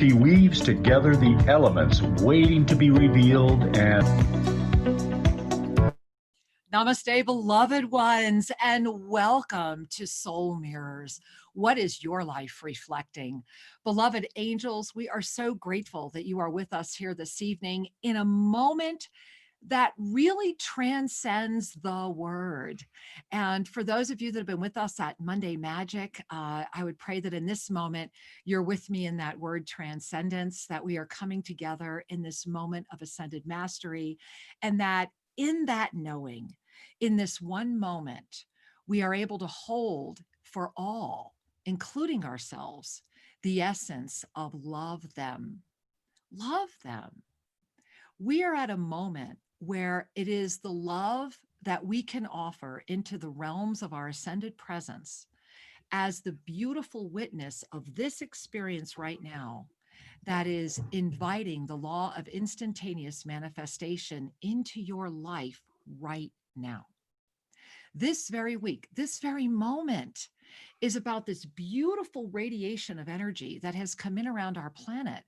She weaves together the elements waiting to be revealed and... Namaste, beloved ones, and welcome to Soul Mirrors. What is your life reflecting? Beloved angels, we are so grateful that you are with us here this evening in a moment that really transcends the word. And for those of you that have been with us at Monday Magic, I would pray that in this moment, you're with me in that word transcendence, that we are coming together in this moment of ascended mastery, and that in that knowing, in this one moment, we are able to hold for all, including ourselves, the essence of love them. Love them. We are at a moment where it is the love that we can offer into the realms of our ascended presence as the beautiful witness of this experience right now that is inviting the law of instantaneous manifestation into your life right now. This very week, this very moment is about this beautiful radiation of energy that has come in around our planet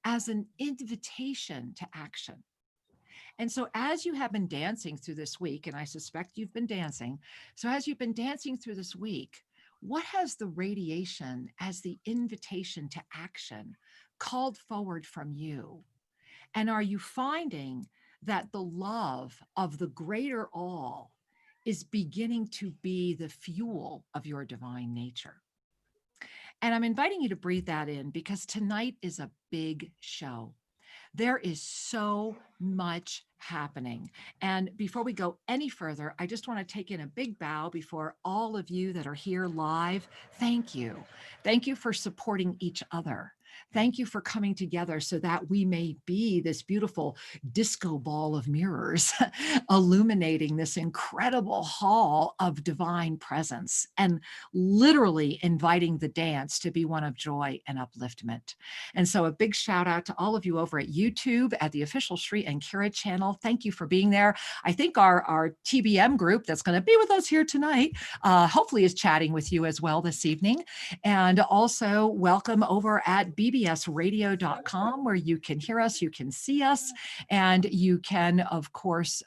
as an invitation to action. And so as you have been dancing through this week, and I suspect you've been dancing, so as you've been dancing through this week, what has the radiation as the invitation to action called forward from you? And are you finding that the love of the greater all is beginning to be the fuel of your divine nature? And I'm inviting you to breathe that in because tonight is a big show. There is so much happening. And before we go any further, I just want to take in a big bow before all of you that are here live. Thank you. Thank you for supporting each other. Thank you for coming together so that we may be this beautiful disco ball of mirrors illuminating this incredible hall of divine presence and literally inviting the dance to be one of joy and upliftment. And so a big shout out to all of you over at YouTube at the official Shri and Kira channel. Thank you for being there. I think our TBM group that's going to be with us here tonight hopefully is chatting with you as well this evening. And also welcome over at bbsradio.com where you can hear us, you can see us, and you can, of course,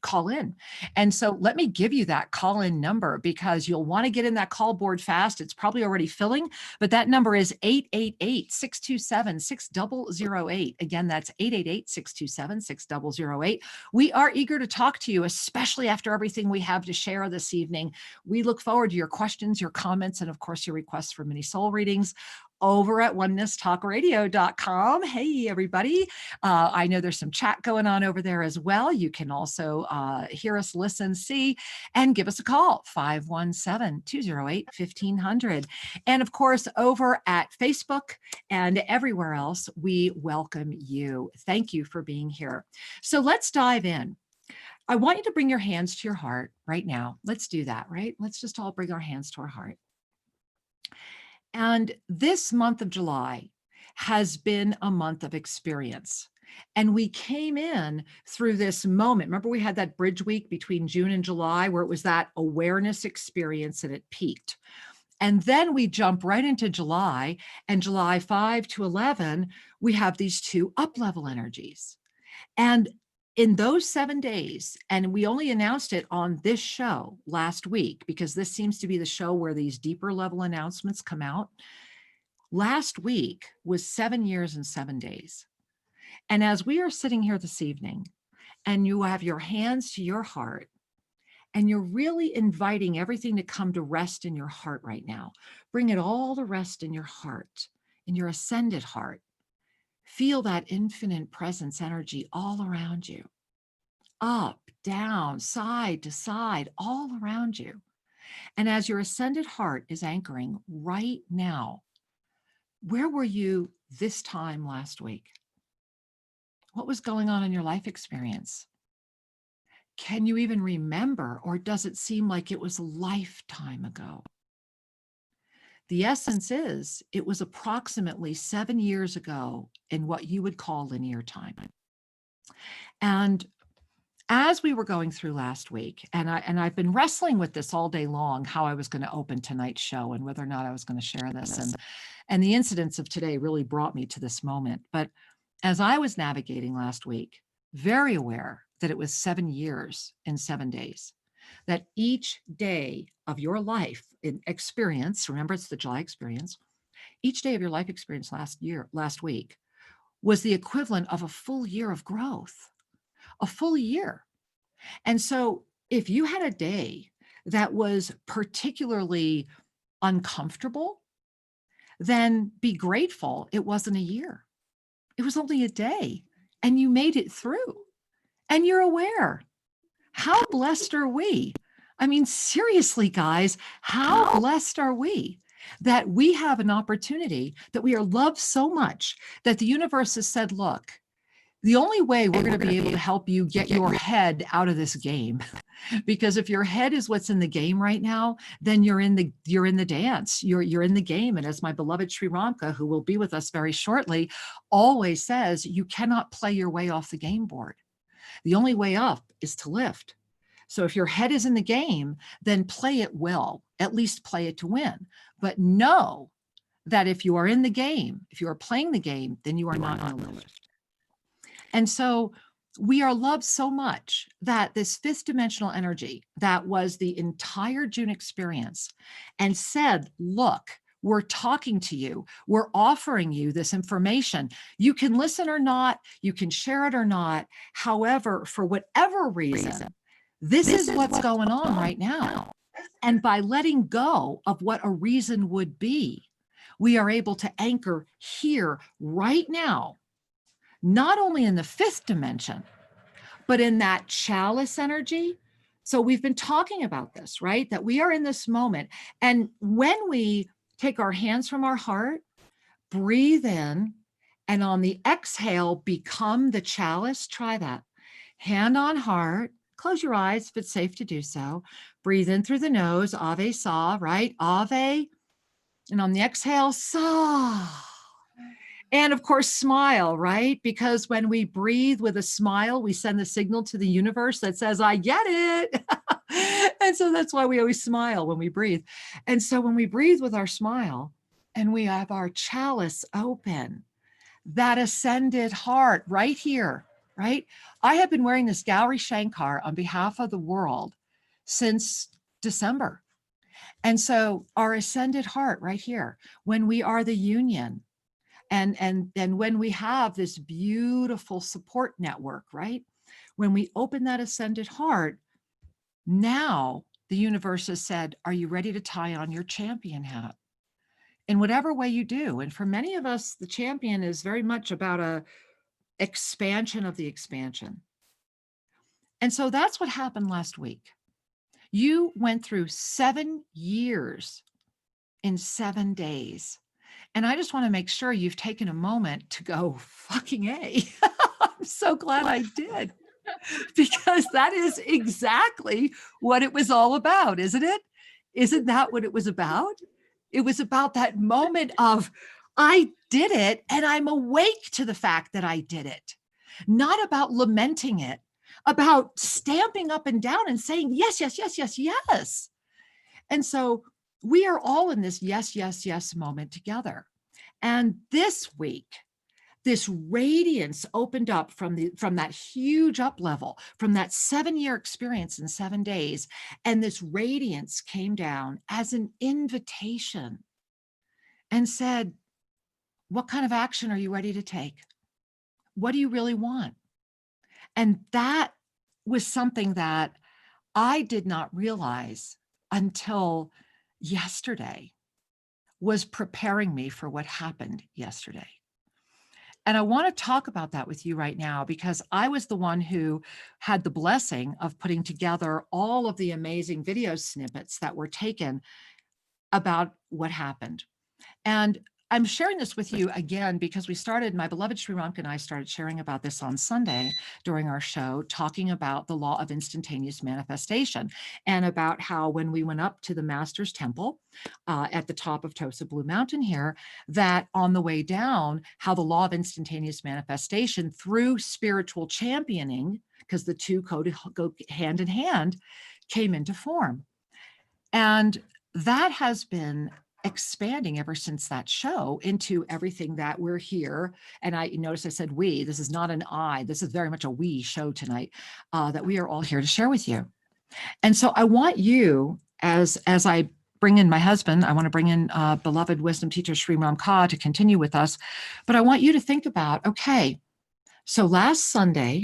call in. And so let me give you that call in number because you'll want to get in that call board fast. It's probably already filling, but that number is 888-627-6008. Again, that's 888-627-6008. We are eager to talk to you, especially after everything we have to share this evening. We look forward to your questions, your comments, and of course, your requests for mini soul readings over at onenesstalkradio.com. Hey, everybody. I know there's some chat going on over there as well. You can also hear us, listen, see, and give us a call, 517-208-1500. And of course, over at Facebook and everywhere else, we welcome you. Thank you for being here. So let's dive in. I want you to bring your hands to your heart right now. Let's do that, right? Let's just all bring our hands to our heart. And this month of July has been a month of experience. And we came in through this moment. Remember, we had that bridge week between June and July where it was that awareness experience and it peaked. And then we jump right into July, and July 5 to 11, we have these two up-level energies. And in those 7 days, and we only announced it on this show last week, because this seems to be the show where these deeper level announcements come out. Last week was 7 years and 7 days. And as we are sitting here this evening, and you have your hands to your heart, and you're really inviting everything to come to rest in your heart right now, bring it all to rest in your heart, in your ascended heart. Feel that infinite presence energy all around you, up, down, side to side, all around you. And as your ascended heart is anchoring right now, where were you this time last week? What was going on in your life experience? Can you even remember, or does it seem like it was a lifetime ago? The essence is, it was approximately 7 years ago in what you would call linear time. And as we were going through last week, and I've been wrestling with this all day long, how I was going to open tonight's show and whether or not I was going to share this. And the incidents of today really brought me to this moment. But as I was navigating last week, very aware that it was 7 years in 7 days, that each day of your life in experience, remember it's the July experience, each day of your life experience last week, was the equivalent of a full year of growth, a full year. And so if you had a day that was particularly uncomfortable, then be grateful it wasn't a year. It was only a day, and you made it through, and you're aware. How blessed are we? I mean, seriously, guys, how blessed are we that we have an opportunity, that we are loved so much that the universe has said, look, the only way we're going to be able to help you get your head out of this game, because if your head is what's in the game right now, then you're in the dance, you're in the game. And as my beloved Sri Ramka, who will be with us very shortly, always says, you cannot play your way off the game board. The only way up is to lift. So if your head is in the game, then play it well, at least play it to win. But know that if you are in the game, if you are playing the game, then you are not going to lift. And so we are loved so much that this fifth dimensional energy that was the entire June experience and said, look, we're talking to you. We're offering you this information. You can listen or not. You can share it or not. However, for whatever reason, this is what's going on right now. And by letting go of what a reason would be, we are able to anchor here right now, not only in the fifth dimension, but in that chalice energy. So we've been talking about this, right? That we are in this moment. And when we take our hands from our heart, breathe in, and on the exhale, become the chalice. Try that. Hand on heart. Close your eyes if it's safe to do so. Breathe in through the nose, Ave Sa, right? Ave. And on the exhale, Sa. And of course, smile, right? Because when we breathe with a smile, we send the signal to the universe that says, I get it. And so that's why we always smile when we breathe. And so when we breathe with our smile and we have our chalice open, that ascended heart right here, right? I have been wearing this Gauri Shankar on behalf of the world since December. And so our ascended heart right here, when we are the union, and when we have this beautiful support network, right? When we open that ascended heart, now the universe has said, are you ready to tie on your champion hat? In whatever way you do. And for many of us, the champion is very much about a expansion of the expansion. And so that's what happened last week. You went through 7 years in 7 days. And I just want to make sure you've taken a moment to go, fucking A. I'm so glad I did. Because that is exactly what it was all about, isn't it? Isn't that what it was about? It was about that moment of, I did it, and I'm awake to the fact that I did it. Not about lamenting it, about stamping up and down and saying, yes, yes, yes, yes, yes. And so we are all in this yes, yes, yes moment together. And this week, this radiance opened up from that huge up level, from that 7-year experience in 7 days. And this radiance came down as an invitation and said, what kind of action are you ready to take? What do you really want? And that was something that I did not realize until yesterday was preparing me for what happened yesterday. And I want to talk about that with you right now, because I was the one who had the blessing of putting together all of the amazing video snippets that were taken about what happened. And I'm sharing this with you again because my beloved Sri Ramka and I started sharing about this on Sunday during our show, talking about the law of instantaneous manifestation and about how when we went up to the Master's Temple at the top of Tosa Blue Mountain here, that on the way down, how the law of instantaneous manifestation through spiritual championing, because the two go hand in hand, came into form. And that has been expanding ever since that show into everything that we're here. And I notice I said we, this is not an I, this is very much a we show tonight, that we are all here to share with you. And so I want you, as I bring in my husband, I want to bring in beloved wisdom teacher Sri Ram Ka to continue with us, but I want you to think about, okay, so last Sunday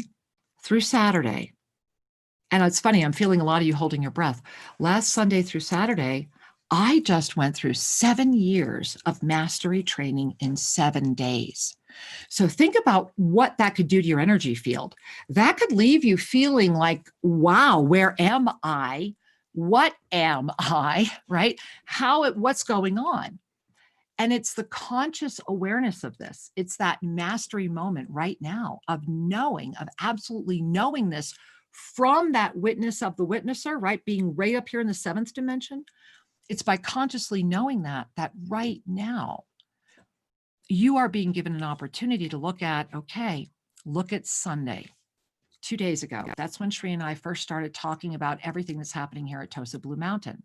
through Saturday, and it's funny, I'm feeling a lot of you holding your breath. Last Sunday through Saturday, I just went through 7 years of mastery training in 7 days. So think about what that could do to your energy field. That could leave you feeling like, wow, where am I? What am I? Right? What's going on? And it's the conscious awareness of this. It's that mastery moment right now of knowing, of absolutely knowing this from that witness of the witnesser, right? Being right up here in the 7th dimension. It's by consciously knowing that right now, you are being given an opportunity to look at, okay, look at Sunday, 2 days ago. That's when Sri and I first started talking about everything that's happening here at Tosa Blue Mountain.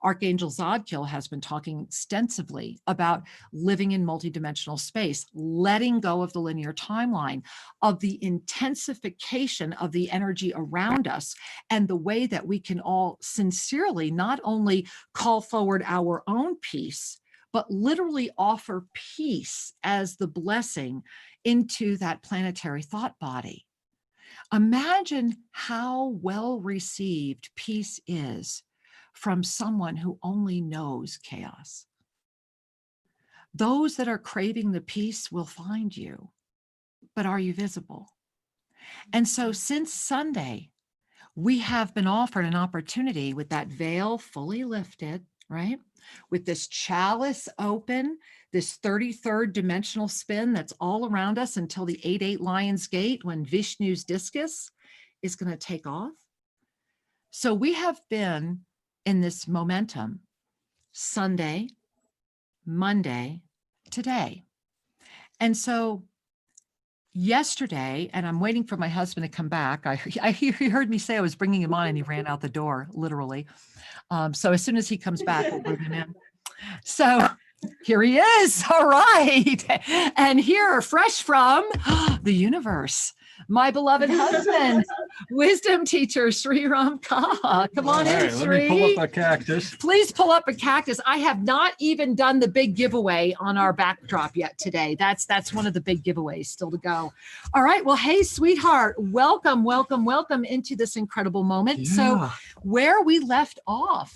Archangel Zadkiel has been talking extensively about living in multidimensional space, letting go of the linear timeline, of the intensification of the energy around us, and the way that we can all sincerely not only call forward our own peace, but literally offer peace as the blessing into that planetary thought body. Imagine how well received peace is from someone who only knows chaos. Those that are craving the peace will find you, but are you visible? And so since Sunday, we have been offered an opportunity with that veil fully lifted, right? With this chalice open, this 33rd dimensional spin that's all around us until the 8-8 Lion's Gate, when Vishnu's discus is going to take off. So we have been in this momentum Sunday, Monday, today. And so yesterday, and I'm waiting for my husband to come back. He heard me say I was bringing him on and he ran out the door, literally. So as soon as he comes back, we'll bring him in. So here he is. All right. And here, fresh from the universe, my beloved husband, wisdom teacher, Sri Ram Ka. Come on in, Sri. Let me pull up a cactus. Please pull up a cactus. I have not even done the big giveaway on our backdrop yet today. That's one of the big giveaways still to go. All right. Well, hey, sweetheart, welcome into this incredible moment. Yeah. So where we left off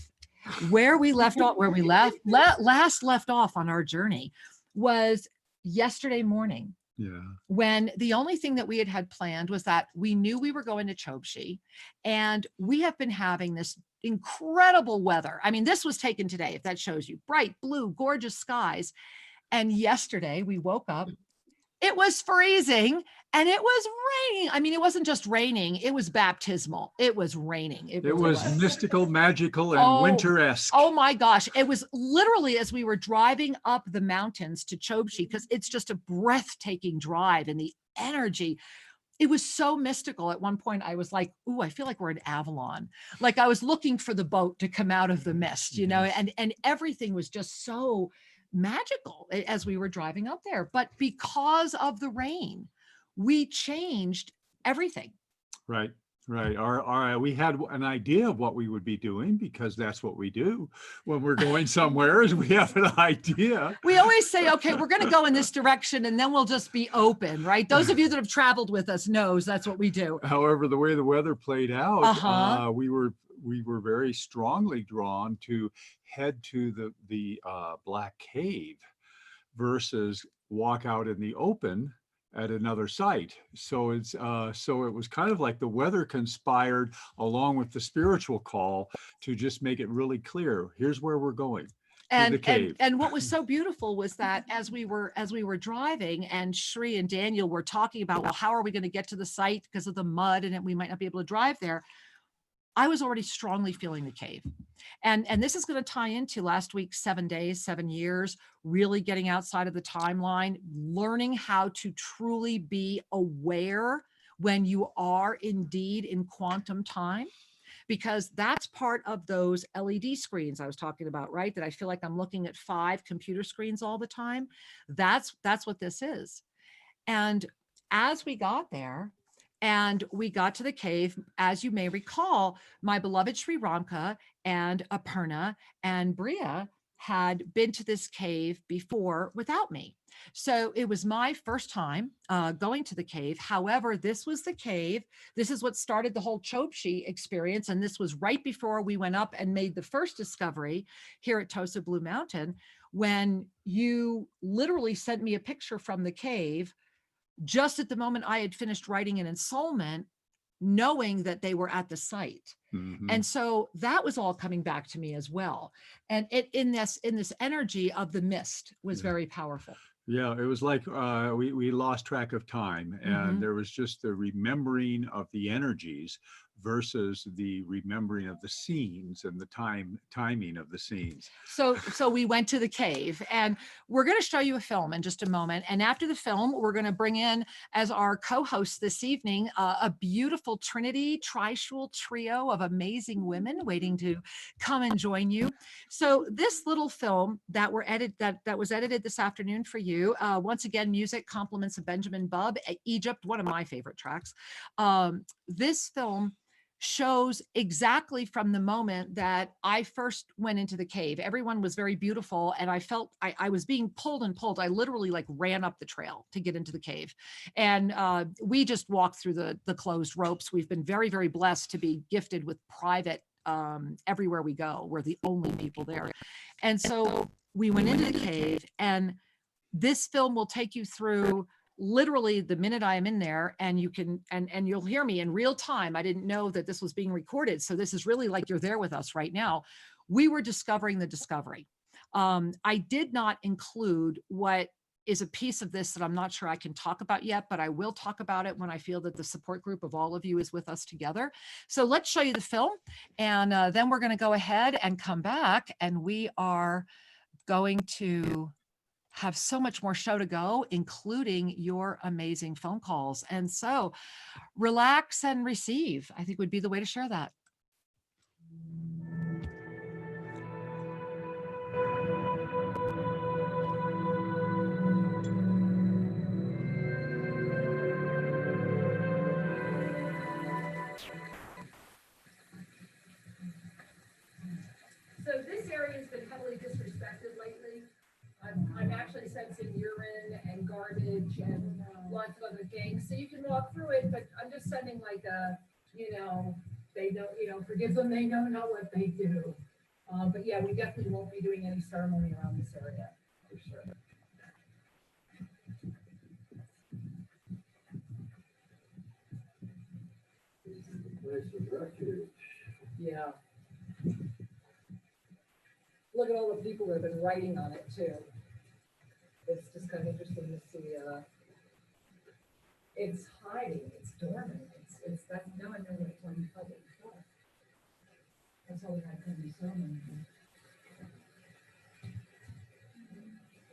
on our journey was yesterday morning. Yeah. When the only thing that we had planned was that we knew we were going to CHOBSHI, and we have been having this incredible weather. I mean, this was taken today, if that shows you, bright blue, gorgeous skies. And yesterday we woke up, it was freezing and it was raining. I mean, it wasn't just raining, it was baptismal. It was raining. It was mystical, magical, and winter-esque. Oh my gosh. It was literally as we were driving up the mountains to CHOBSHI, because it's just a breathtaking drive, and the energy, it was so mystical. At one point I was like, ooh, I feel like we're in Avalon. Like I was looking for the boat to come out of the mist, you know, and everything was just so magical as we were driving up there. But because of the rain, we changed everything. Right. We had an idea of what we would be doing, because that's what we do when we're going somewhere, is we have an idea. We always say, okay, we're going to go in this direction and then we'll just be open, right? Those of you that have traveled with us knows that's what we do. However, the way the weather played out, we were very strongly drawn to head to the Black Cave versus walk out in the open at another site. So it was kind of like the weather conspired along with the spiritual call to just make it really clear. Here's where we're going. And what was so beautiful was that as we were driving, and Sri and Daniel were talking about, well, how are we going to get to the site because of the mud and we might not be able to drive there. I was already strongly feeling the cave. And this is going to tie into last week's 7 days, 7 years, really getting outside of the timeline, learning how to truly be aware when you are indeed in quantum time. because that's part of those LED screens I was talking about, right? That I feel like I'm looking at 5 computer screens all the time. That's what this is. And as we got there and we got to the cave, as you may recall, my beloved Sri Ramka and Aparna and Bria had been to this cave before without me. So it was my first time going to the cave. However, this was the cave. This is what started the whole CHOBSHI experience. And this was right before we went up and made the first discovery here at Tosa Blue Mountain, when you literally sent me a picture from the cave just at the moment I had finished writing an ensoulment, knowing that they were at the site. Mm-hmm. And so that was all coming back to me as well. And it in this energy of the mist was very powerful. Yeah, it was like we lost track of time, and there was just the remembering of the energies versus the remembering of the scenes and the timing of the scenes. So we went to the cave, and we're going to show you a film in just a moment. And after the film, we're going to bring in as our co-host this evening a beautiful Trinity trishul trio of amazing women waiting to come and join you. So this little film that was edited this afternoon for you, once again, music compliments of Benjamin Bubb, Egypt, one of my favorite tracks. This film shows exactly from the moment that I first went into the cave. Everyone was very beautiful, and I felt I was being pulled and pulled. I literally like ran up the trail to get into the cave, and we just walked through the closed ropes. We've been very, very blessed to be gifted with private everywhere we go. We're the only people there. And so we went into the cave, and this film will take you through literally the minute I am in there, and you can, and you'll hear me in real time. I didn't know that this was being recorded. So this is really like you're there with us right now. We were discovering the discovery. I did not include what is a piece of this that I'm not sure I can talk about yet, but I will talk about it when I feel that the support group of all of you is with us together. So let's show you the film, and then we're going to go ahead and come back, and we are going to have so much more show to go, including your amazing phone calls. And so relax and receive, I think would be the way to share that. So this area has been heavily disrespected lately. I'm actually sensing urine and garbage and lots of other things. So you can walk through it, but I'm just sending like a, they don't, forgive them, they don't know what they do. But yeah, we definitely won't be doing any ceremony around this area, for sure. Yeah. Look at all the people that have been writing on it too. It's just kind of interesting to see. It's hiding. It's dormant. It's that. Now I know what it's on public before. That's all we had to be ceremony.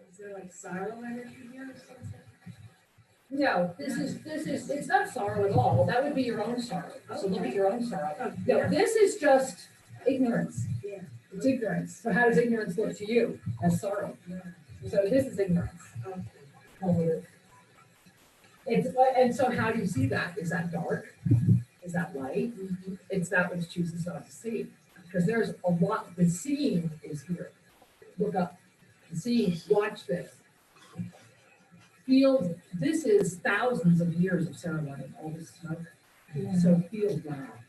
Is there like sorrow energy here or something? No, this is. It's not sorrow at all. That would be your own sorrow. Okay. So look at your own sorrow. Oh, no, yeah. This is just ignorance. Yeah. It's ignorance. So how does ignorance look to you? As sorrow. Yeah. So this is ignorance. Okay. And so how do you see that? Is that dark? Is that light? Mm-hmm. It's that which chooses not to see. Because there's a lot, the seeing is here. Look up. The seeing, watch this. Feel, this is thousands of years of ceremony, all this smoke. Yeah. So feel that.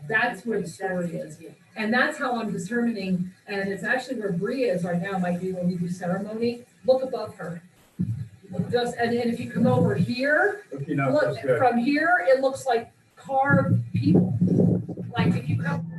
That's where the story is. And that's how I'm determining, and it's actually where Bria is right now, might be when we do ceremony. Look above her. Just, and if you come over here, look, from here, it looks like carved people. Like if you come.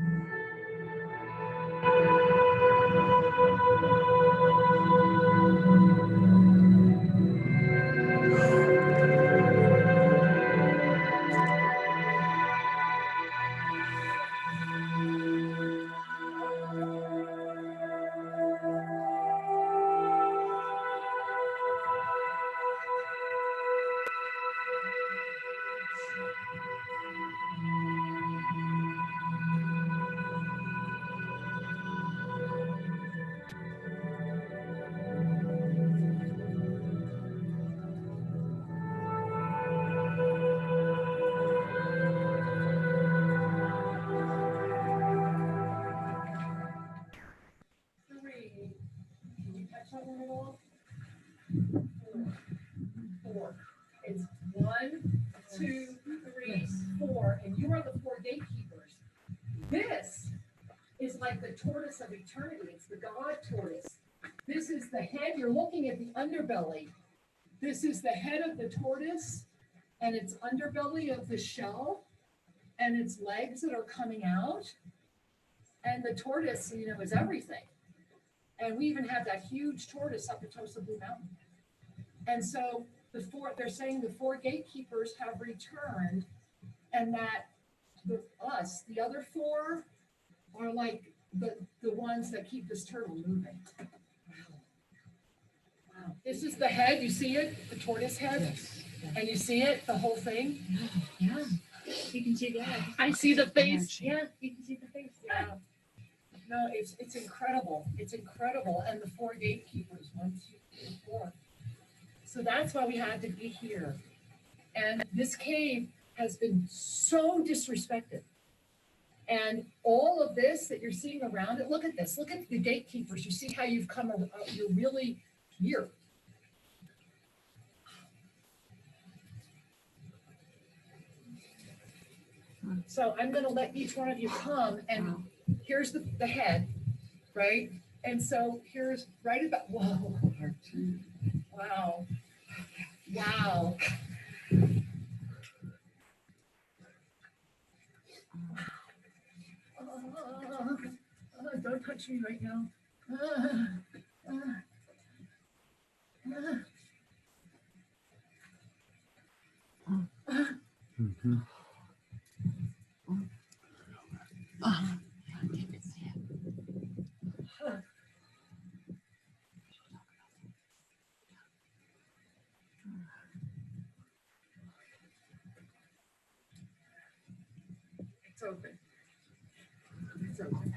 It's 1, 2, 3, 4, and you are the 4 gatekeepers. This is like the tortoise of eternity. It's the God tortoise. This is the head. You're looking at the underbelly. This is the head of the tortoise, and its underbelly of the shell, and its legs that are coming out. And the tortoise, you know, is everything. And we even have that huge tortoise up at Tosa Blue Mountain. And so they're saying the 4 gatekeepers have returned, and that the other 4 are like the ones that keep this turtle moving. Wow. This is the head. You see it? The tortoise head? Yes. And you see it? The whole thing? Yeah. You can see that. I see the face. Yeah, you can see the face. Yeah. No, it's incredible. It's incredible. And the 4 gatekeepers, 1, 2, 3, 4. So that's why we had to be here. And this cave has been so disrespected. And all of this that you're seeing around it, look at this. Look at the gatekeepers. You see how you've come, you're really here. So I'm going to let each one of you come, and here's the head, right? And so here's right about, whoa, wow, wow. Don't touch me right now. Mm-hmm. It's open. It's open.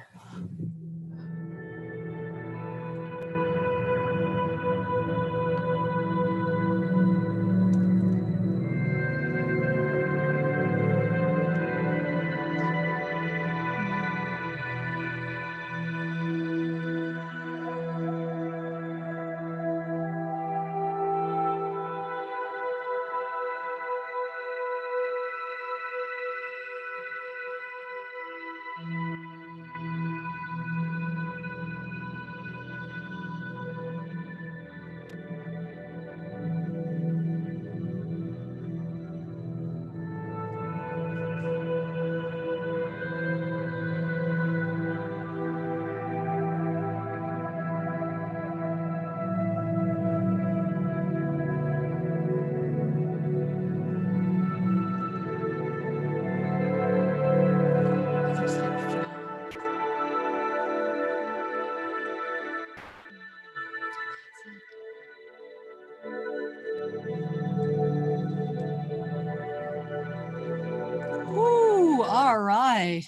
Ooh, all right.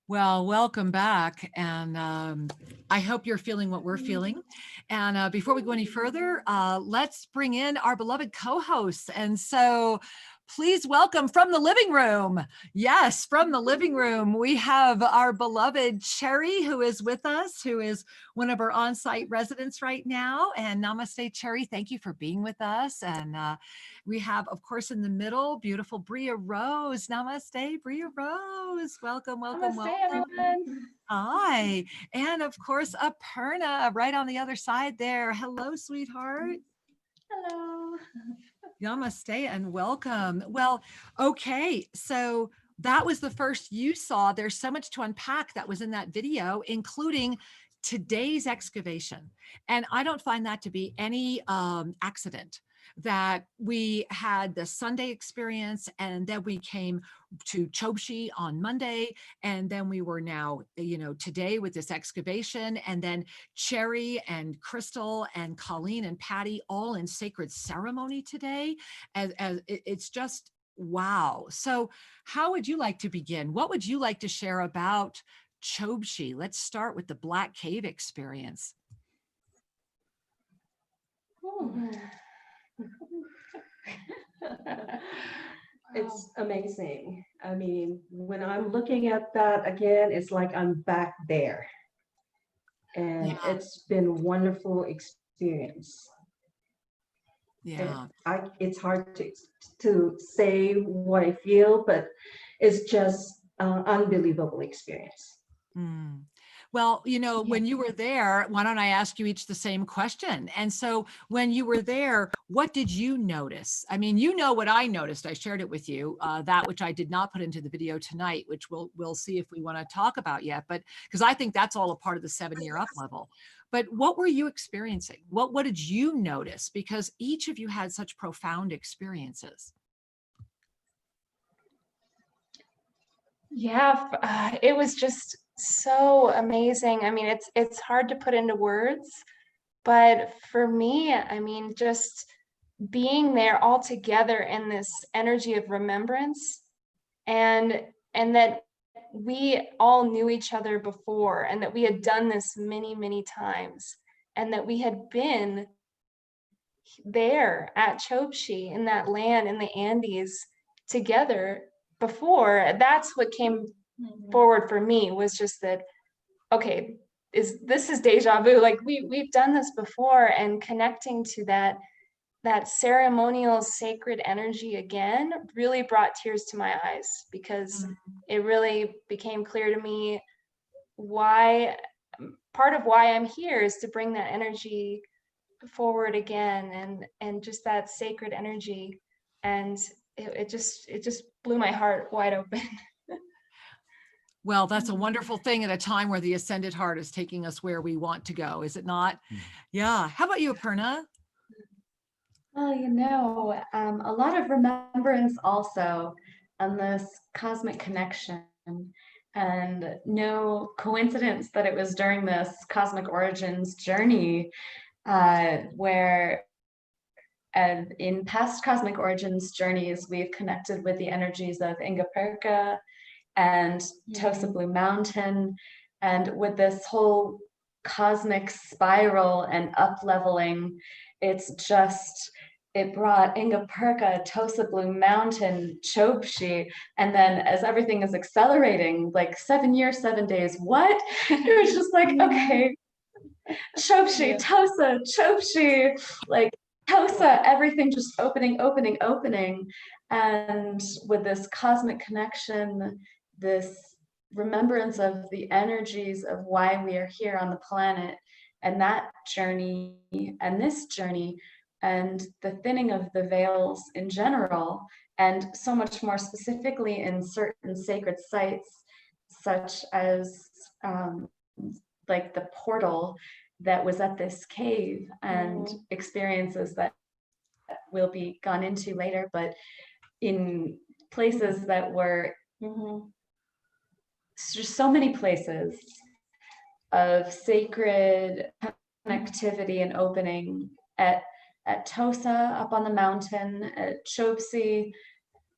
Well, welcome back. And I hope you're feeling what we're feeling. And before we go any further, let's bring in our beloved co-hosts. And so please welcome from the living room. Yes, from the living room, we have our beloved Cherry, who is with us, who is one of our on-site residents right now. And namaste, Cherry. Thank you for being with us. And we have, of course, in the middle, beautiful Bria Rose. Namaste, Bria Rose. Welcome, welcome, Namaste, welcome. everyone. Hi. And of course, Aparna right on the other side there. Hello, sweetheart. Hello. Namaste and welcome. Well, okay. So that was the first you saw. There's so much to unpack that was in that video, including today's excavation. And I don't find that to be any accident that we had the Sunday experience, and then we came to CHOBSHI on Monday, and then we were now, you know, today with this excavation, and then Cherry and Crystal and Colleen and Patty all in sacred ceremony today. As it's just wow. So how would you like to begin? What would you like to share about CHOBSHI? Let's start with the Black Cave experience. It's amazing. I mean, when I'm looking at that again, it's like I'm back there. And it's been a wonderful experience. Yeah. It's hard to say what I feel, but it's just an unbelievable experience. Mm. Well, you know, when you were there, why don't I ask you each the same question? And so when you were there, what did you notice? I mean, you know what I noticed. I shared it with you, that which I did not put into the video tonight, which we'll see if we want to talk about yet, but because I think that's all a part of the 7-year up level. But what were you experiencing? What did you notice? Because each of you had such profound experiences. Yeah, it was just so amazing. I mean, it's hard to put into words, but for me, I mean, just being there all together in this energy of remembrance, and that we all knew each other before, and that we had done this many times, and that we had been there at CHOBSHI in that land in the Andes together before. That's what came forward for me, was just that, okay, this is deja vu. Like we've done this before, and connecting to that ceremonial sacred energy again really brought tears to my eyes, because it really became clear to me why, part of why I'm here is to bring that energy forward again, and just that sacred energy. And it just blew my heart wide open. Well, that's a wonderful thing at a time where the ascended heart is taking us where we want to go, is it not? Yeah. How about you, Aparna? Well, you know, a lot of remembrance also on this cosmic connection, and no coincidence that it was during this cosmic origins journey where in past cosmic origins journeys, we've connected with the energies of Ingapirka and Tosa Blue Mountain, and with this whole cosmic spiral and up leveling, it brought Ingapirka, Tosa Blue Mountain, CHOBSHI, and then as everything is accelerating, like 7 years, 7 days, what? It was just like, okay, CHOBSHI, Tosa, CHOBSHI, like Tosa, everything just opening. And with this cosmic connection, this remembrance of the energies of why we are here on the planet, and that journey and this journey, and the thinning of the veils in general, and so much more specifically in certain sacred sites, such as like the portal that was at this cave, and experiences that will be gone into later, but in places that were just so many places of sacred connectivity and opening at Tosa up on the mountain, at CHOBSHI,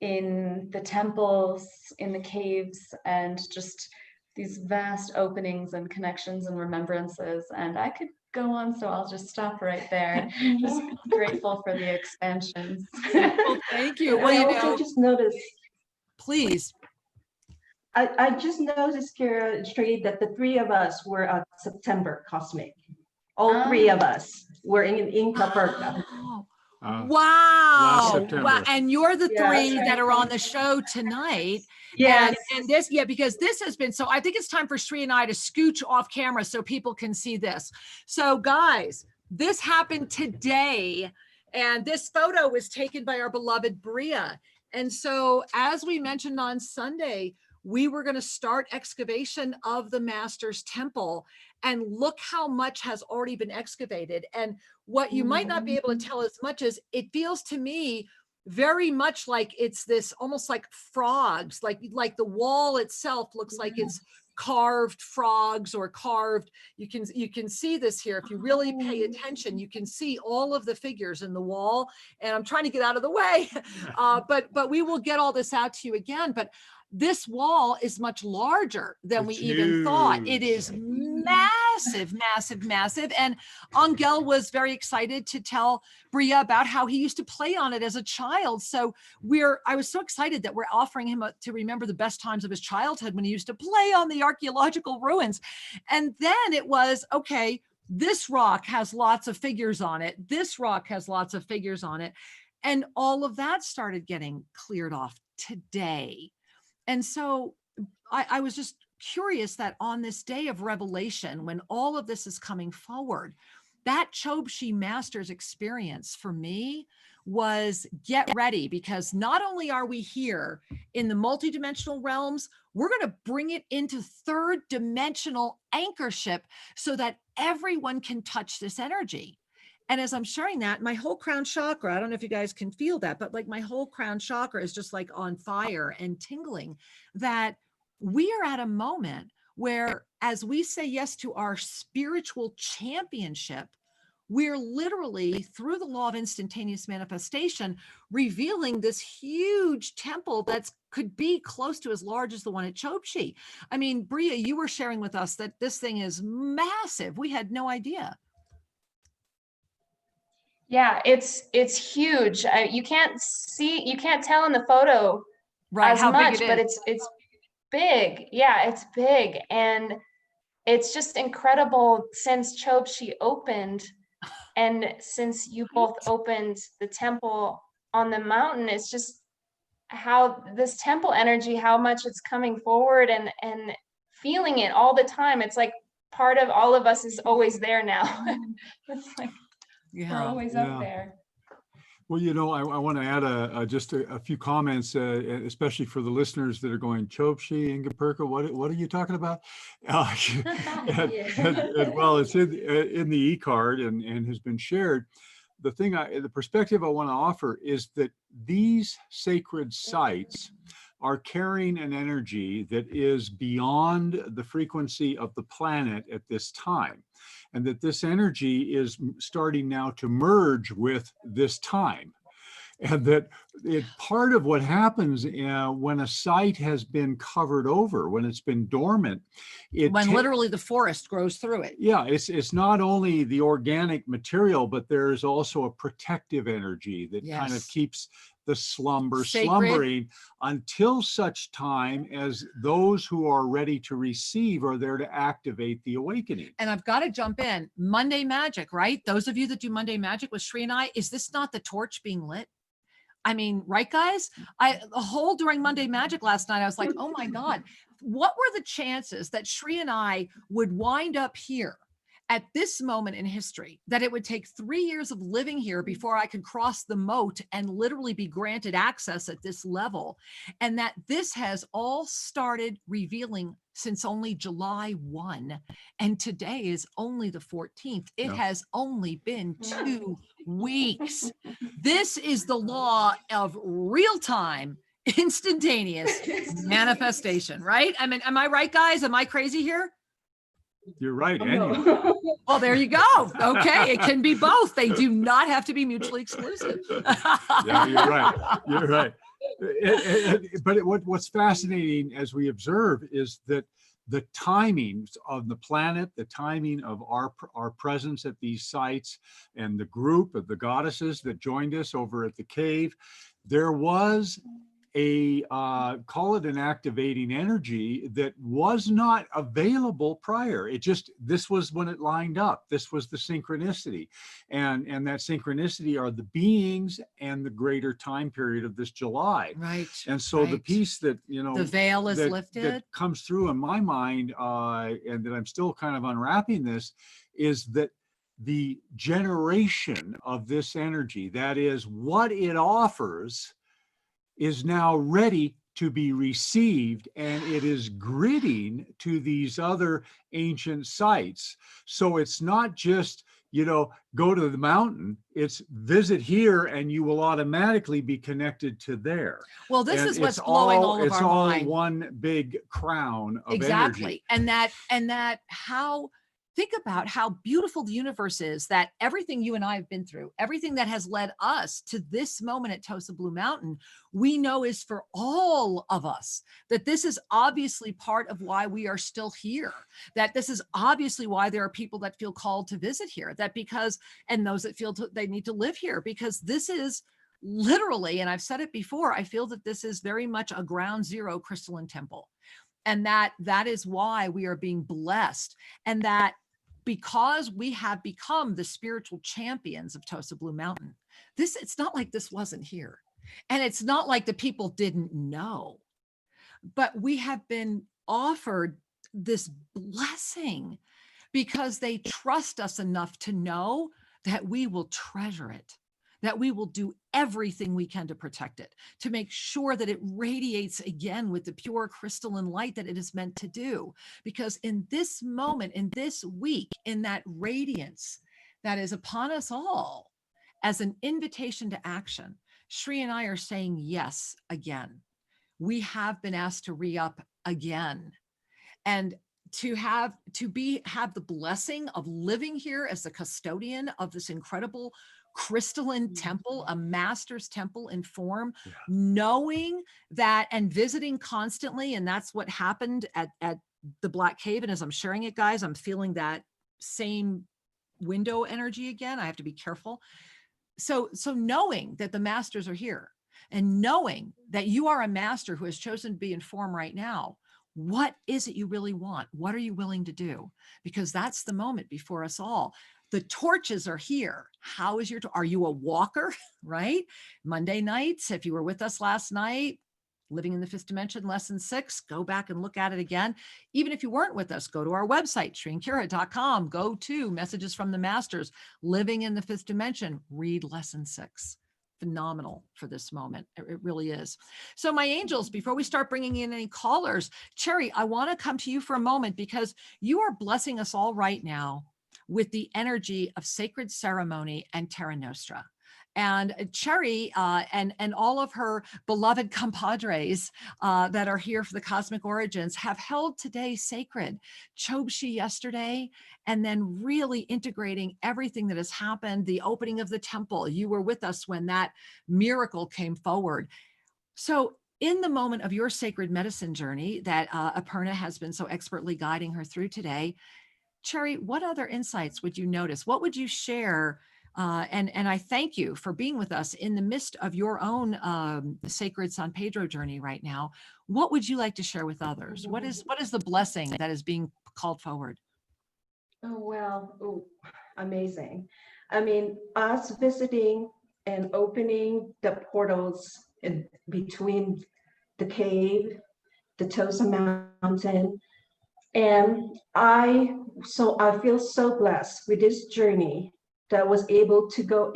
in the temples, in the caves, and just these vast openings and connections and remembrances. And I could go on, so I'll just stop right there. Just grateful for the expansions. Well, thank you. Well, I you also know, just noticed, please. I just noticed, Kira, straight, that the three of us were at September Cosmic. All three of us were in Ingapirka. Oh, last wow. September. Wow. And you're the Yeah, three that's that are on the show tonight. Yes. And this, because this has been, so I think it's time for Sri and I to scooch off camera so people can see this. So guys, this happened today, and this photo was taken by our beloved Bria. And so as we mentioned on Sunday, we were going to start excavation of the Master's Temple, and look how much has already been excavated. And what you might not be able to tell as much as, it feels to me very much like it's this almost like frogs, like the wall itself looks like it's carved frogs or carved. You can see this here. If you really pay attention, you can see all of the figures in the wall, and I'm trying to get out of the way, but we will get all this out to you again. But this wall is much larger than we even thought. It is massive. And Angel was very excited to tell Bria about how he used to play on it as a child. So I was so excited that we're offering him to remember the best times of his childhood when he used to play on the archaeological ruins. And then it was, okay, This rock has lots of figures on it. This rock has lots of figures on it. And all of that started getting cleared off today. And so I was just curious that on this day of revelation, when all of this is coming forward, that CHOBSHI Masters experience for me was get ready, because not only are we here in the multidimensional realms, we're going to bring it into third dimensional anchorship so that everyone can touch this energy. And as I'm sharing that, my whole crown chakra, I don't know if you guys can feel that, but like my whole crown chakra is just like on fire and tingling, that we are at a moment where, as we say yes to our spiritual championship, we're literally, through the law of instantaneous manifestation, revealing this huge temple that's could be close to as large as the one at CHOBSHI. I mean, Bria, you were sharing with us that this thing is massive. We had no idea. Yeah, it's huge. You can't tell in the photo Right, as how big much, it but is. it's big. Yeah, it's big. And it's just incredible since CHOBSHI opened, and since you both opened the temple on the mountain. It's just how this temple energy, how much it's coming forward, and feeling it all the time. It's like part of all of us is always there now. It's like we're always up there. Well, I want to add just a few comments, especially for the listeners that are going, CHOBSHI, Ingapurka, what are you talking about? And well, it's in the e-card and has been shared. The perspective I want to offer is that these sacred sites are carrying an energy that is beyond the frequency of the planet at this time. And that this energy is starting now to merge with this time. And that part of what happens when a site has been covered over, when it's been dormant, when literally the forest grows through it. Yeah, it's not only the organic material, but there's also a protective energy that kind of keeps the slumbering until such time as those who are ready to receive are there to activate the awakening. And I've got to jump in. Monday Magic, right? Those of you that do Monday Magic with Shri and I, is this not the torch being lit? I mean, right, guys? The whole during Monday Magic last night, I was like, oh my God, what were the chances that Shri and I would wind up here at this moment in history, that it would take 3 years of living here before I could cross the moat and literally be granted access at this level? And that this has all started revealing since only July 1. And today is only the 14th. It has only been 2 weeks. This is the law of real-time, instantaneous manifestation, right? I mean, am I right, guys? Am I crazy here? You're right. Well, there you go. Okay, it can be both. They do not have to be mutually exclusive. Yeah, you're right. You're right. But what's fascinating as we observe is that the timings of the planet, the timing of our presence at these sites, and the group of the goddesses that joined us over at the cave, there was a call it an activating energy that was not available prior. This was when it lined up. This was the synchronicity, and that synchronicity are the beings and the greater time period of this July. Right. And so the piece that the veil is lifted, that comes through in my mind, and that I'm still kind of unwrapping this, is that the generation of this energy, that is what it offers, is now ready to be received, and it is gridding to these other ancient sites. So it's not just, go to the mountain, it's visit here and you will automatically be connected to there. Well, this is what's blowing all of our mind. It's all one big crown of energy. And that how, think about how beautiful the universe is, that everything you and I have been through, everything that has led us to this moment at Tosa Blue Mountain, we know is for all of us, that this is obviously part of why we are still here, that this is obviously why there are people that feel called to visit here, and those that feel they need to live here, because this is literally, and I've said it before, I feel that this is very much a ground zero crystalline temple. And that is why we are being blessed, and that because we have become the spiritual champions of Tosa Blue Mountain, it's not like this wasn't here. And it's not like the people didn't know, but we have been offered this blessing because they trust us enough to know that we will treasure it, that we will do everything we can to protect it, to make sure that it radiates again with the pure crystalline light that it is meant to do. Because in this moment, in this week, in that radiance that is upon us all as an invitation to action, Shri and I are saying yes again. We have been asked to re-up again. And to have the blessing of living here as the custodian of this incredible crystalline temple, a master's temple in form, knowing that and visiting constantly. And that's what happened at the Black Cave. And as I'm sharing it, guys, I'm feeling that same window energy again. I have to be careful. So knowing that the masters are here and knowing that you are a master who has chosen to be in form right now, what is it you really want? What are you willing to do? Because that's the moment before us all. The torches are here. How is are you a walker, right? Monday nights, if you were with us last night, Living in the Fifth Dimension, lesson 6, go back and look at it again. Even if you weren't with us, go to our website, shriankira.com, go to Messages from the Masters, Living in the Fifth Dimension, read lesson 6. Phenomenal for this moment. It really is. So my angels, before we start bringing in any callers, Cherry, I want to come to you for a moment because you are blessing us all right now with the energy of sacred ceremony and Terra Nostra. And Cherry and all of her beloved compadres that are here for the Cosmic Origins have held today sacred. CHOBSHI yesterday, and then really integrating everything that has happened, the opening of the temple. You were with us when that miracle came forward. So in the moment of your sacred medicine journey that Aparna has been so expertly guiding her through today, Cherry, what other insights would you notice? What would you share? And I thank you for being with us in the midst of your own sacred San Pedro journey right now. What would you like to share with others? What is the blessing that is being called forward? Oh, well, amazing. I mean, us visiting and opening the portals in between the cave, the Tosa Mountain, and I feel so blessed with this journey that I was able to go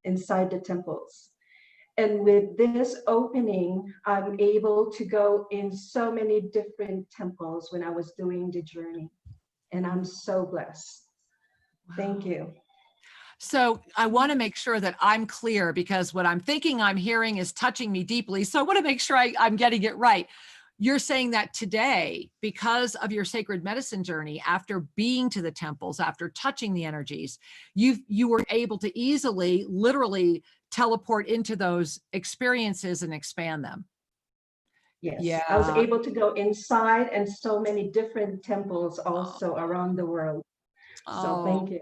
inside the temples. And with this opening, I'm able to go in so many different temples when I was doing the journey. And I'm so blessed. Thank you. So I want to make sure that I'm clear because what I'm thinking I'm hearing is touching me deeply. So I want to make sure I'm getting it right. You're saying that today, because of your sacred medicine journey, after being to the temples, after touching the energies, you were able to easily, literally teleport into those experiences and expand them. Yes, yeah. I was able to go inside and so many different temples also around the world. So thank you.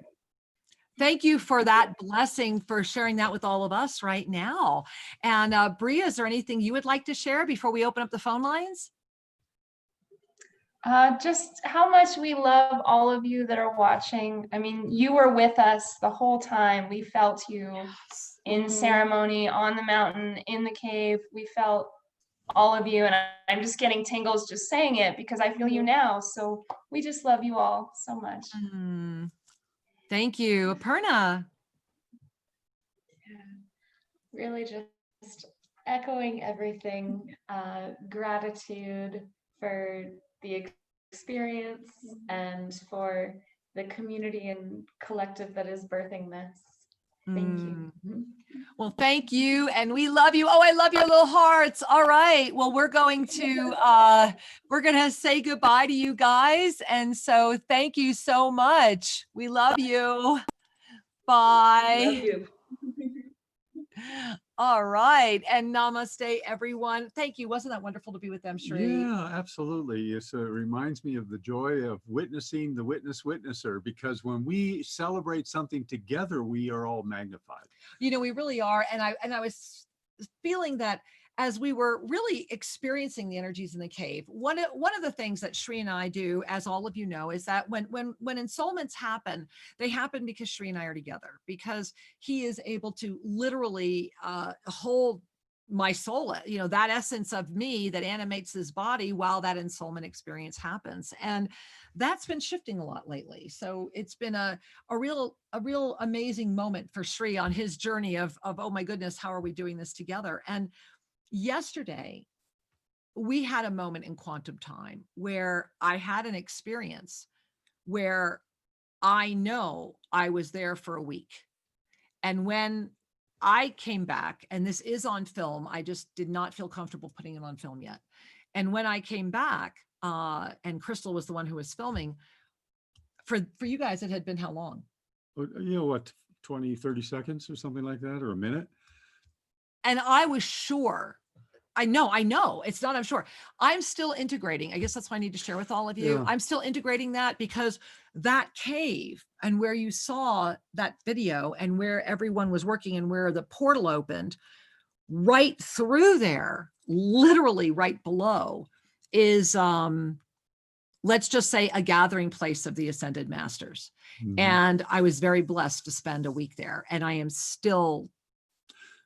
Thank you for that blessing, for sharing that with all of us right now. And Bria, is there anything you would like to share before we open up the phone lines? Just how much we love all of you that are watching. I mean, you were with us the whole time. We felt you in ceremony, on the mountain, in the cave. We felt all of you, and I'm just getting tingles just saying it because I feel you now. So we just love you all so much. Thank you. Aparna. Really just echoing everything, gratitude for the experience and for the community and collective that is birthing this. Thank you. Well, thank you. And we love you. Oh, I love your little hearts. All right. Well, we're going to say goodbye to you guys. And so thank you so much. We love you. Bye. Love you. All right. And namaste, everyone. Thank you. Wasn't that wonderful to be with them, Shri? Yeah, absolutely. It reminds me of the joy of witnessing the witnesser, because when we celebrate something together, we are all magnified. You know, we really are. And I was feeling that as we were really experiencing the energies in the cave, one of the things that Shri and I do, as all of you know, is that when ensoulments happen, they happen because Shri and I are together, because he is able to literally hold my soul, that essence of me that animates his body while that ensoulment experience happens. And that's been shifting a lot lately. So it's been a real amazing moment for Shri on his journey of, oh my goodness, how are we doing this together? And yesterday, we had a moment in quantum time where I had an experience where I know I was there for a week. And when I came back, and this is on film, I just did not feel comfortable putting it on film yet. And when I came back, and Crystal was the one who was filming, for you guys, it had been how long? What, 20, 30 seconds or something like that, or a minute? And I was sure, I know, it's not, I'm sure. I'm still integrating. I guess that's why I need to share with all of you. Yeah. I'm still integrating that, because that cave and where you saw that video and where everyone was working and where the portal opened, right through there, literally right below, is, let's just say, a gathering place of the Ascended Masters. Mhm. And I was very blessed to spend a week there. And I am still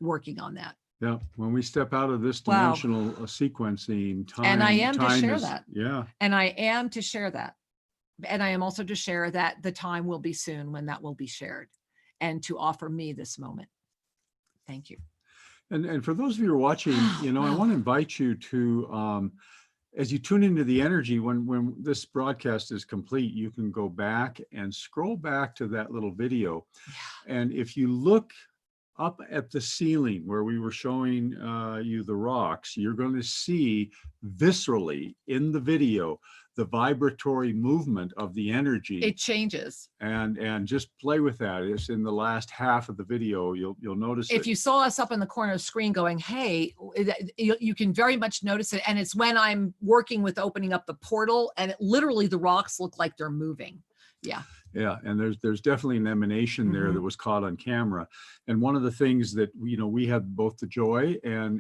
working on that. Yeah, when we step out of this Wow. dimensional sequencing, time, And I am to share is, that. yeah, And I am to share that. And I am also to share that the time will be soon when that will be shared, and to offer me this moment. Thank you. and for those of you who are watching, I Wow. want to invite you to, as you tune into the energy, when this broadcast is complete, you can go back and scroll back to that little video. Yeah. And if you look up at the ceiling where we were showing you the rocks, you're going to see viscerally in the video the vibratory movement of the energy. It changes. And just play with that. It's in the last half of the video. You'll notice If it. you saw us up in the corner of the screen going, hey, you can very much notice it. And it's when I'm working with opening up the portal, and it literally, the rocks look like they're moving. Yeah. Yeah, and there's definitely an emanation there that was caught on camera. And one of the things that we had both the joy and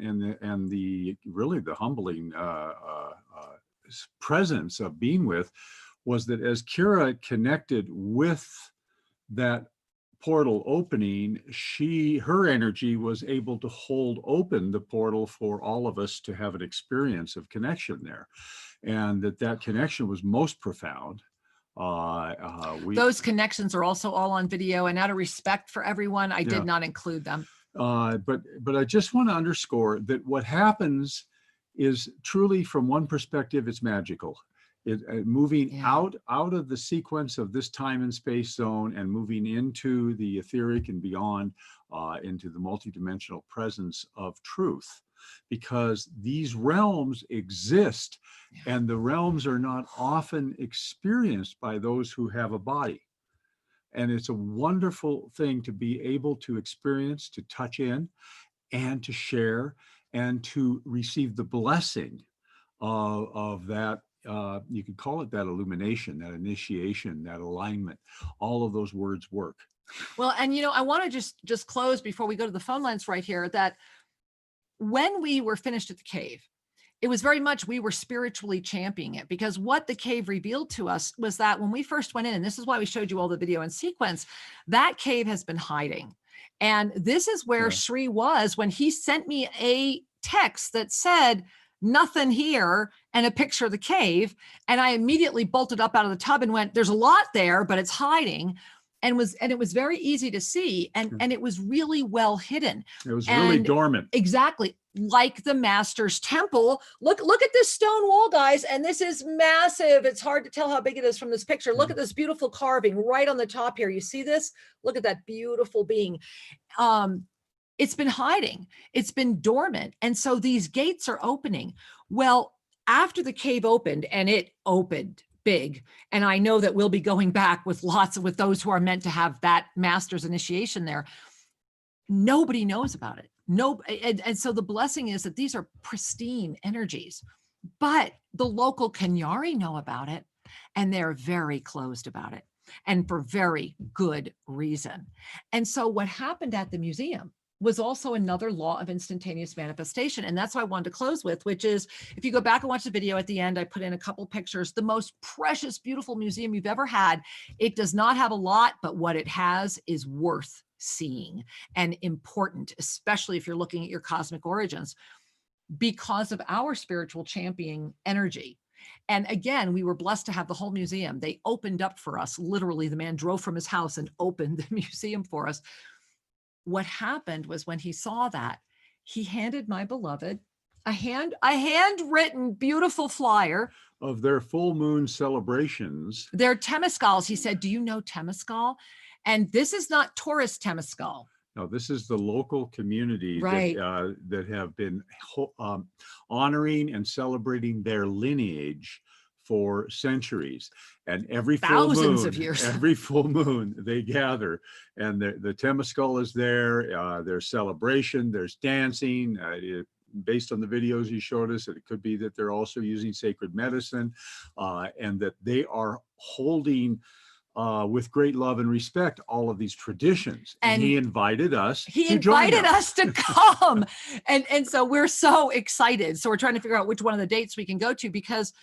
the really the humbling presence of being with, was that as Kira connected with that portal opening, her energy was able to hold open the portal for all of us to have an experience of connection there, and that connection was most profound. Those connections are also all on video, and out of respect for everyone, I did not include them. But I just want to underscore that what happens is truly, from one perspective, it's magical. Moving out of the sequence of this time and space zone and moving into the etheric and beyond, into the multidimensional presence of truth, because these realms exist, and the realms are not often experienced by those who have a body. And it's a wonderful thing to be able to experience, to touch in, and to share, and to receive the blessing of that. You could call it that illumination, that initiation, that alignment. All of those words work. Well, and I want to just close before we go to the phone lines right here, that when we were finished at the cave, it was very much, we were spiritually championing it, because what the cave revealed to us was that when we first went in, and this is why we showed you all the video in sequence, that cave has been hiding. And this is where Shri was when he sent me a text that said, nothing here, and a picture of the cave. And I immediately bolted up out of the tub and went, there's a lot there, but it's hiding. And it was very easy to see, and it was really well hidden. It was really dormant. Exactly, like the Master's Temple. Look at this stone wall, guys, and this is massive. It's hard to tell how big it is from this picture. Look at this beautiful carving right on the top here. You see this? Look at that beautiful being. It's been hiding. It's been dormant, and so these gates are opening. Well, after the cave opened, and it opened big, and I know that we'll be going back with with those who are meant to have that master's initiation there. Nobody knows about it. And so the blessing is that these are pristine energies, but the local Kenyari know about it, and they're very closed about it, and for very good reason. And so what happened at the museum was also another law of instantaneous manifestation. And that's what I wanted to close with, which is, if you go back and watch the video at the end, I put in a couple pictures, the most precious, beautiful museum you've ever had. It does not have a lot, but what it has is worth seeing and important, especially if you're looking at your cosmic origins, because of our spiritual championing energy. And again, we were blessed to have the whole museum. They opened up for us. Literally, the man drove from his house and opened the museum for us. What happened was, when he saw that, he handed my beloved a handwritten beautiful flyer of their full moon celebrations. Their Temescals. He said, do you know Temescal? And this is not tourist Temescal. No, this is the local community, right, that have been honoring and celebrating their lineage for centuries. And every thousands full moon, of years, every full moon, they gather, and the Temescal is there. There's celebration, there's dancing. Based on the videos you showed us, it could be that they're also using sacred medicine, and that they are holding with great love and respect all of these traditions. And he invited us to come. And so we're so excited. So we're trying to figure out which one of the dates we can go to, because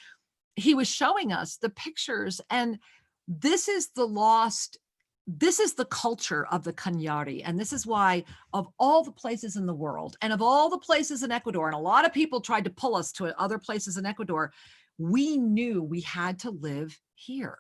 he was showing us the pictures, and this is the culture of the Cañari. And this is why, of all the places in the world and of all the places in Ecuador, and a lot of people tried to pull us to other places in Ecuador, we knew we had to live here.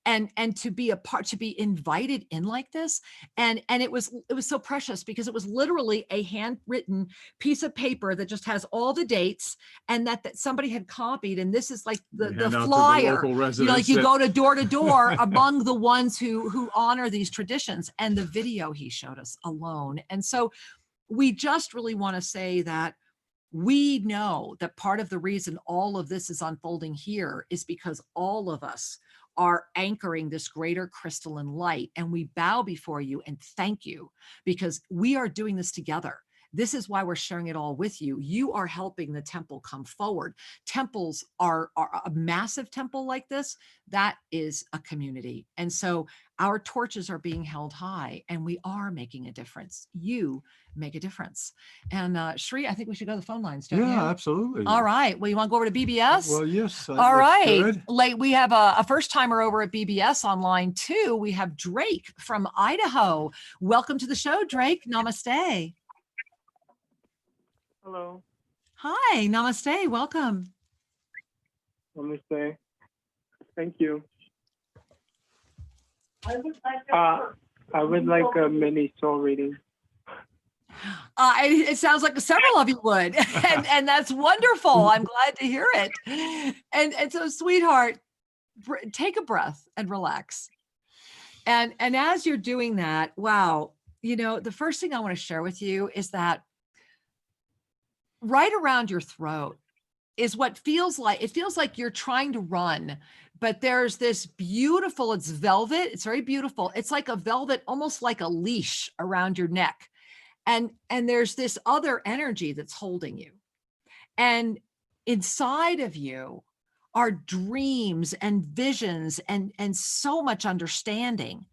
Yeah. And to be to be invited in like this. And it was so precious, because it was literally a handwritten piece of paper that just has all the dates, and that somebody had copied. And this is like the flyer, like you go to door among the ones who honor these traditions, and the video he showed us alone. And so we just really want to say that we know that part of the reason all of this is unfolding here is because all of us are anchoring this greater crystalline light. And we bow before you and thank you, because we are doing this together. This is why we're sharing it all with you. You are helping the temple come forward. Temples are a massive temple like this. That is a community. And so our torches are being held high, and we are making a difference. You make a difference. And Shri, I think we should go to the phone lines, don't you? Yeah, absolutely. All right. Well, you want to go over to BBS? Well, yes. All right. We have a first timer over at BBS online too. We have Drake from Idaho. Welcome to the show, Drake. Namaste. Hello. Hi. Namaste. Welcome. Namaste. Thank you. I would like a mini soul reading. It sounds like several of you would, and that's wonderful. I'm glad to hear it. And so, sweetheart, take a breath and relax. And as you're doing that, wow, the first thing I want to share with you is that right around your throat is what feels like you're trying to run, but there's this beautiful, it's velvet. It's very beautiful. It's like a velvet, almost like a leash around your neck. And there's this other energy that's holding you. And inside of you are dreams and visions and so much understanding.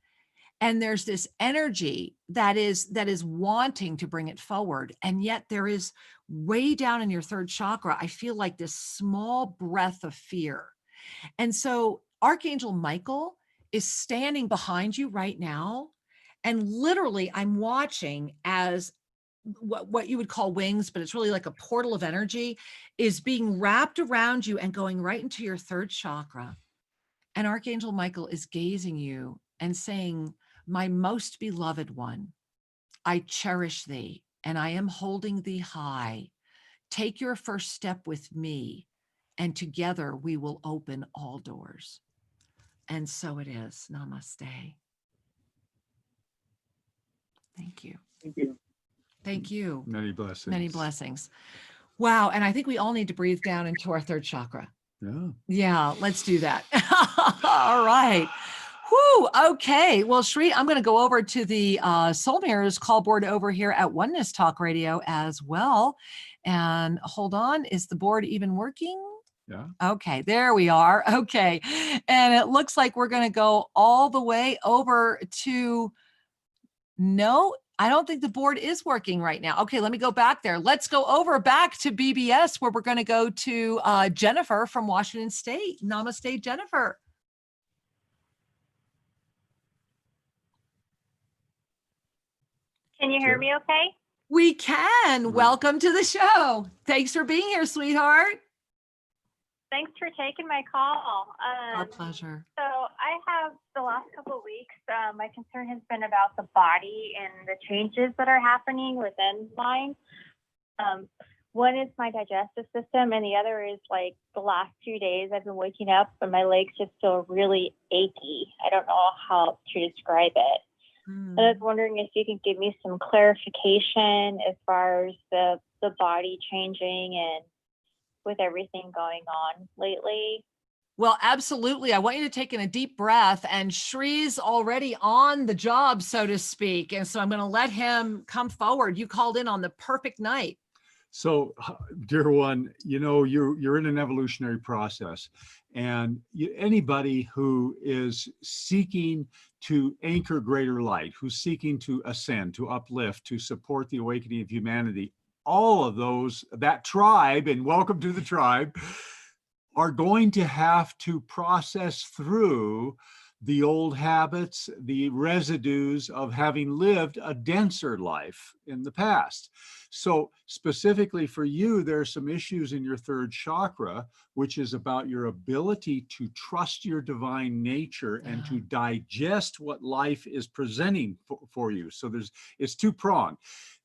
And there's this energy that is wanting to bring it forward. And yet there is, way down in your third chakra, I feel like this small breath of fear. And so Archangel Michael is standing behind you right now. And literally, I'm watching as what you would call wings, but it's really like a portal of energy is being wrapped around you and going right into your third chakra. And Archangel Michael is gazing you and saying, my most beloved one, I cherish thee and I am holding thee high. Take your first step with me, and together we will open all doors. And so it is. Namaste. Thank you. Thank you. Thank you. Many blessings. Many blessings. Wow. And I think we all need to breathe down into our third chakra. Yeah. Yeah, let's do that. All right. Whew, okay. Well, Shri, I'm going to go over to the Soul Mirrors call board over here at Oneness Talk Radio as well. And hold on, is the board even working? Yeah. Okay, there we are. Okay. And it looks like we're going to go all the way over to, no, I don't think the board is working right now. Okay, let me go back there. Let's go back to BBS, where we're going to go to Jennifer from Washington State. Namaste, Jennifer. Can you hear me okay? We can. Welcome to the show. Thanks for being here, sweetheart. Thanks for taking my call. Our pleasure. So I have the last couple of weeks, my concern has been about the body and the changes that are happening within mine. One is my digestive system, and the other is like the last 2 days I've been waking up and my legs just feel really achy. I don't know how to describe it. I was wondering if you could give me some clarification as far as the body changing and with everything going on lately. Well, absolutely. I want you to take in a deep breath, and Shree's already on the job, so to speak. And so I'm going to let him come forward. You called in on the perfect night. So, dear one, you know, you're in an evolutionary process, and anybody who is seeking to anchor greater light, who's seeking to ascend, to uplift, to support the awakening of humanity, all of those, that tribe, and welcome to the tribe, are going to have to process through the old habits, the residues of having lived a denser life in the past. So specifically for you, there are some issues in your third chakra, which is about your ability to trust your divine nature and to digest what life is presenting for you. So it's two-pronged.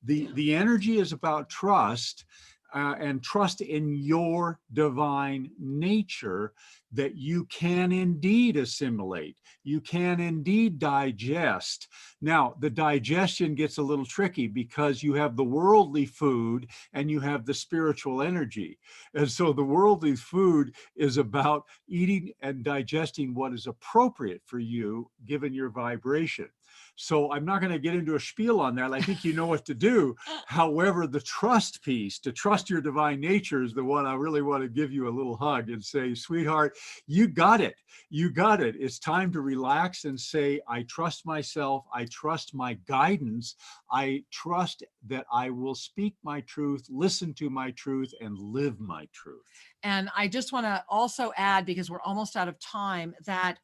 The energy is about trust, and trust in your divine nature, that you can indeed assimilate, you can indeed digest. Now, the digestion gets a little tricky because you have the worldly food and you have the spiritual energy. And so the worldly food is about eating and digesting what is appropriate for you, given your vibration. So I'm not going to get into a spiel on that. I think you know what to do. However, the trust piece, to trust your divine nature, is the one I really want to give you a little hug and say, sweetheart, you got it. You got it. It's time to relax and say, I trust myself. I trust my guidance. I trust that I will speak my truth, listen to my truth, and live my truth. And I just want to also add, because we're almost out of time, that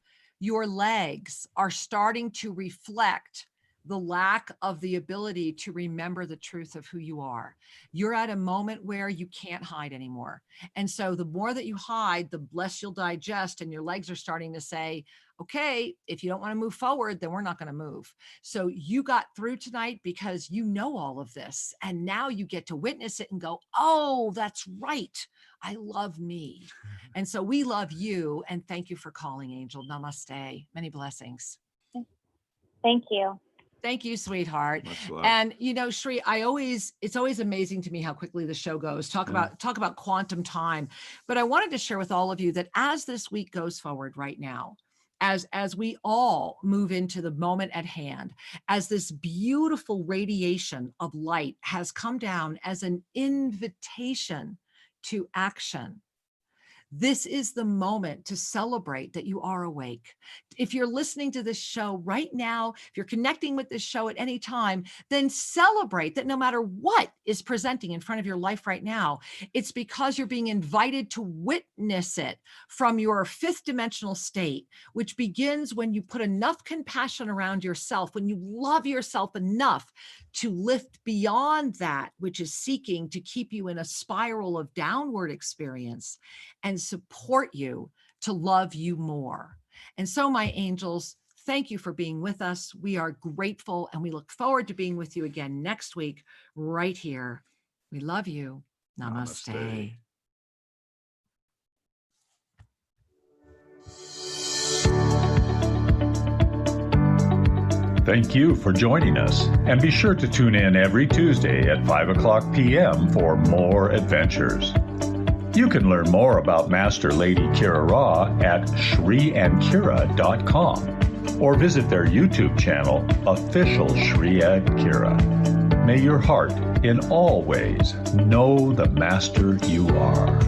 your legs are starting to reflect the lack of the ability to remember the truth of who you are. You're at a moment where you can't hide anymore. And so the more that you hide, the less you'll digest, and your legs are starting to say, okay, if you don't want to move forward, then we're not going to move. So you got through tonight because you know all of this. And now you get to witness it and go, oh, that's right. I love me. And so we love you. And thank you for calling, Angel. Namaste. Many blessings. Thank you. Thank you, sweetheart. Much love. And you know, Shree, it's always amazing to me how quickly the show goes. Talk about quantum time. But I wanted to share with all of you that as this week goes forward right now, as we all move into the moment at hand, as this beautiful radiation of light has come down as an invitation to action, this is the moment to celebrate that you are awake. If you're listening to this show right now, if you're connecting with this show at any time, then celebrate that no matter what is presenting in front of your life right now, it's because you're being invited to witness it from your fifth dimensional state, which begins when you put enough compassion around yourself, when you love yourself enough to lift beyond that which is seeking to keep you in a spiral of downward experience and support you to love you more. And so, my angels, thank you for being with us. We are grateful, and we look forward to being with you again next week, right here. We love you. Namaste. Namaste. Thank you for joining us, and be sure to tune in every Tuesday at 5:00 p.m. for more adventures. You can learn more about Master Lady Kira Ra at shreeandkira.com or visit their YouTube channel, Official Shri and Kira. May your heart in all ways know the Master you are.